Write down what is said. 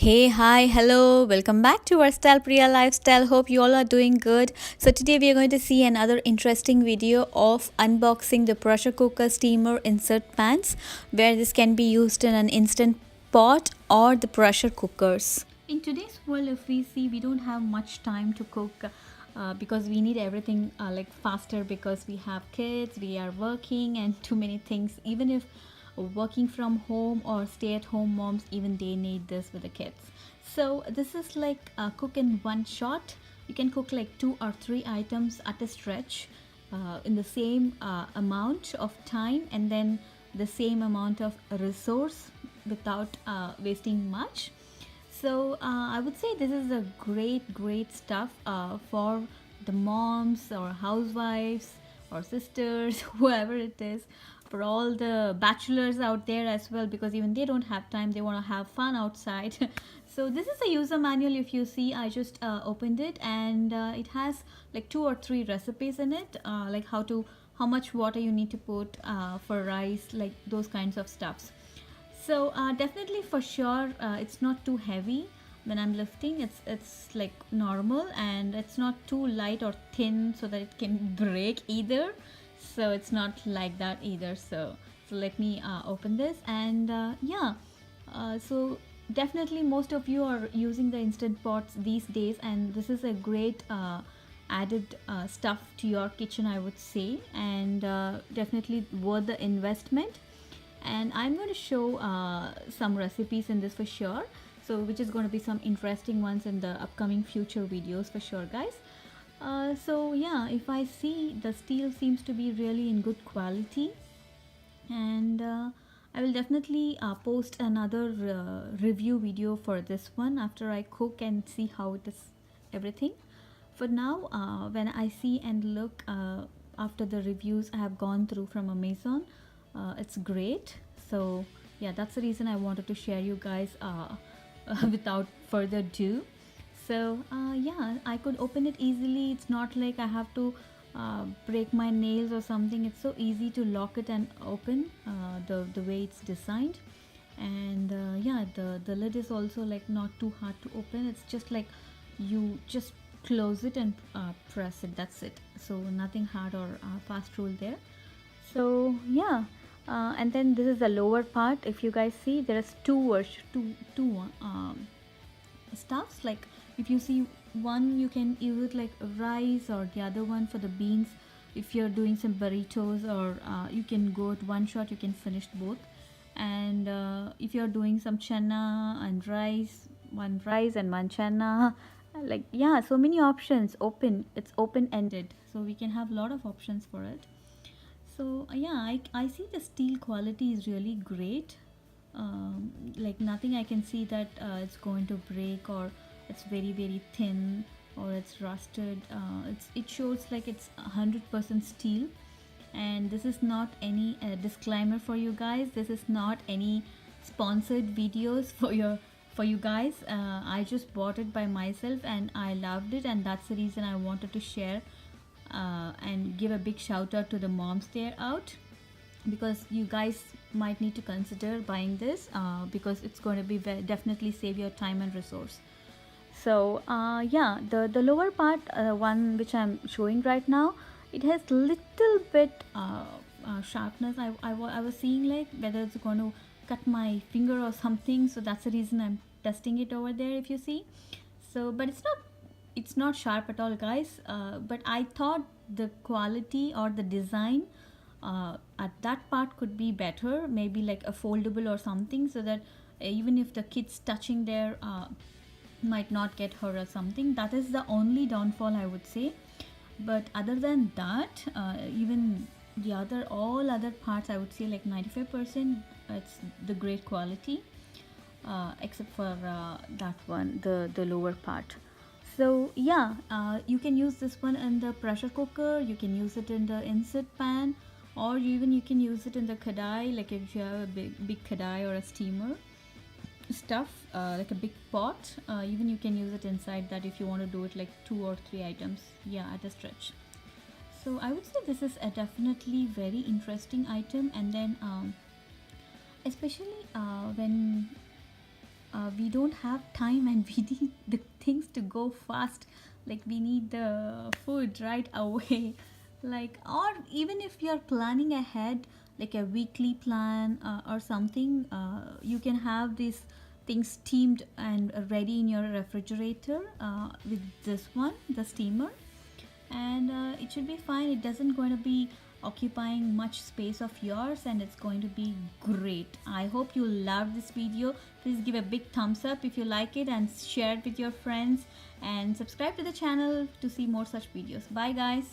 Hey, hi, hello, welcome back to our Style Priya Lifestyle. Hope you all are doing good. So, today we are going to see another interesting video of unboxing the pressure cooker steamer insert pans, where this can be used in an instant pot or the pressure cookers. In today's world, if we see, we don't have much time to cook. Because we need everything like faster because we have kids, we are working, and too many things. Even if working from home or stay at home moms, even they need this with the kids. So this is like cook in one shot. You can cook like 2 or 3 items at a stretch in the same amount of time, and then the same amount of resource without wasting much. So I would say this is a great stuff for the moms or housewives or sisters, whoever it is, for all the bachelors out there as well, because even they don't have time, they want to have fun outside. So this is a user manual. If you see, I just opened it, and it has like 2 or 3 recipes in it, like how much water you need to put for rice, like those kinds of stuffs. So definitely for sure, it's not too heavy when I'm lifting. It's like normal, and it's not too light or thin so that it can break either. So it's not like that either. So let me open this, and yeah. So definitely most of you are using the instant pots these days, and this is a great added stuff to your kitchen, I would say, and definitely worth the investment. And I'm going to show some recipes in this for sure, so which is going to be some interesting ones in the upcoming future videos for sure, guys. So yeah, if I see, the steel seems to be really in good quality, and I will definitely post another review video for this one after I cook and see how it is everything. For now, when I see and look after the reviews I have gone through from Amazon, it's great. So yeah, that's the reason I wanted to share you guys without further ado. So yeah, I could open it easily. It's not like I have to break my nails or something. It's so easy to lock it and open, the way it's designed. And yeah, the lid is also like not too hard to open. It's just like you just close it and press it. That's it. So nothing hard or fast rule there. So yeah, and then this is the lower part. If you guys see, there is two stuffs. Like if you see, one you can use it like rice, or the other one for the beans. If you're doing some burritos, or you can go at one shot, you can finish both. And if you're doing some chana and rice, one rice and one chana, like yeah, so many options. It's open ended, so we can have a lot of options for it. So yeah, I see the steel quality is really great. Like nothing I can see that it's going to break, or it's very thin, or it's rusted. It shows like it's 100% steel. And this is not any disclaimer for you guys. This is not any sponsored videos for you guys. I just bought it by myself and I loved it, and that's the reason I wanted to share and give a big shout out to the moms there out, because you guys might need to consider buying this, because it's going to be definitely save your time and resource. So yeah, the lower part, one which I'm showing right now, it has little bit sharpness. I was seeing like whether it's going to cut my finger or something, so that's the reason I'm testing it over there, if you see. So but it's not sharp at all, guys. But I thought the quality or the design at that part could be better, maybe like a foldable or something, so that even if the kids touching there might not get hurt or something. That is the only downfall, I would say. But other than that, even the other all other parts, I would say like 95%, it's the great quality, except for that one, the lower part. So yeah, you can use this one in the pressure cooker, you can use it in the insert pan, or even you can use it in the kadai, like if you have a big kadai or a steamer stuff, like a big pot. Even you can use it inside that if you want to do it like 2 or 3 items, yeah, at a stretch. So I would say this is a definitely very interesting item. And then especially when we don't have time and we need the things to go fast, like we need the food right away. Like, or even if you're planning ahead, like a weekly plan or something, you can have these things steamed and ready in your refrigerator with this one, the steamer, and it should be fine. It doesn't going to be occupying much space of yours, and it's going to be great. I hope you love this video. Please give a big thumbs up if you like it, and share it with your friends, and subscribe to the channel to see more such videos. Bye guys.